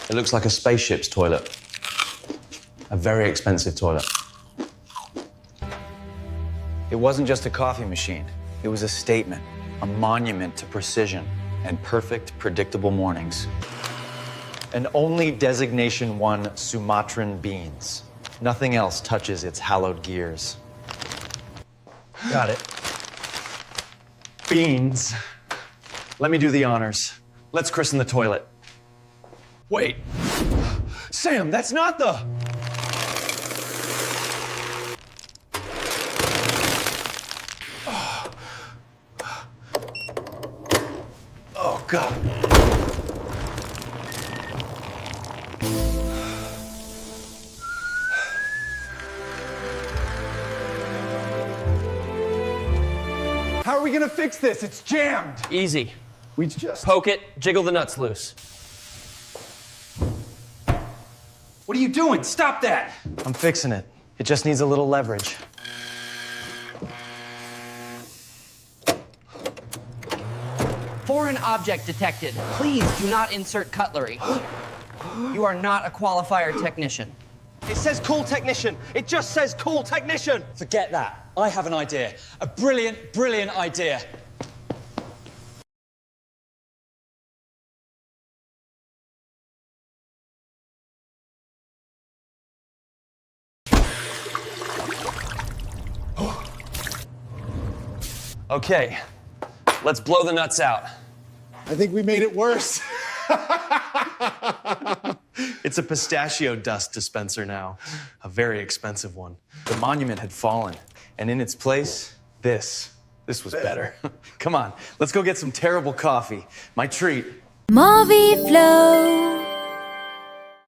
It looks like a spaceship's toilet. A very expensive toilet. It wasn't just a coffee machine. It was a statement, a monument to precision and perfect, predictable mornings. And only Designation 1 Sumatran beans. Nothing else touches its hallowed gears. Got it. Beans. Let me do the honors. Let's christen the toilet. Wait. Sam, that's not the... Oh, God. How are we gonna fix this? It's jammed. Easy. We just... Poke it, jiggle the nuts loose. What are you doing? Stop that! I'm fixing it. It just needs a little leverage. Foreign object detected. Please do not insert cutlery. You are not a qualifier technician. It says cool technician. It just says cool technician. Forget that. I have an idea. A brilliant, brilliant idea. Okay, let's blow the nuts out. I think we made it worse. It's a pistachio dust dispenser now, a very expensive one. The monument had fallen, and in its place, this. This was better. Come on, let's go get some terrible coffee. My treat. Movie Flow.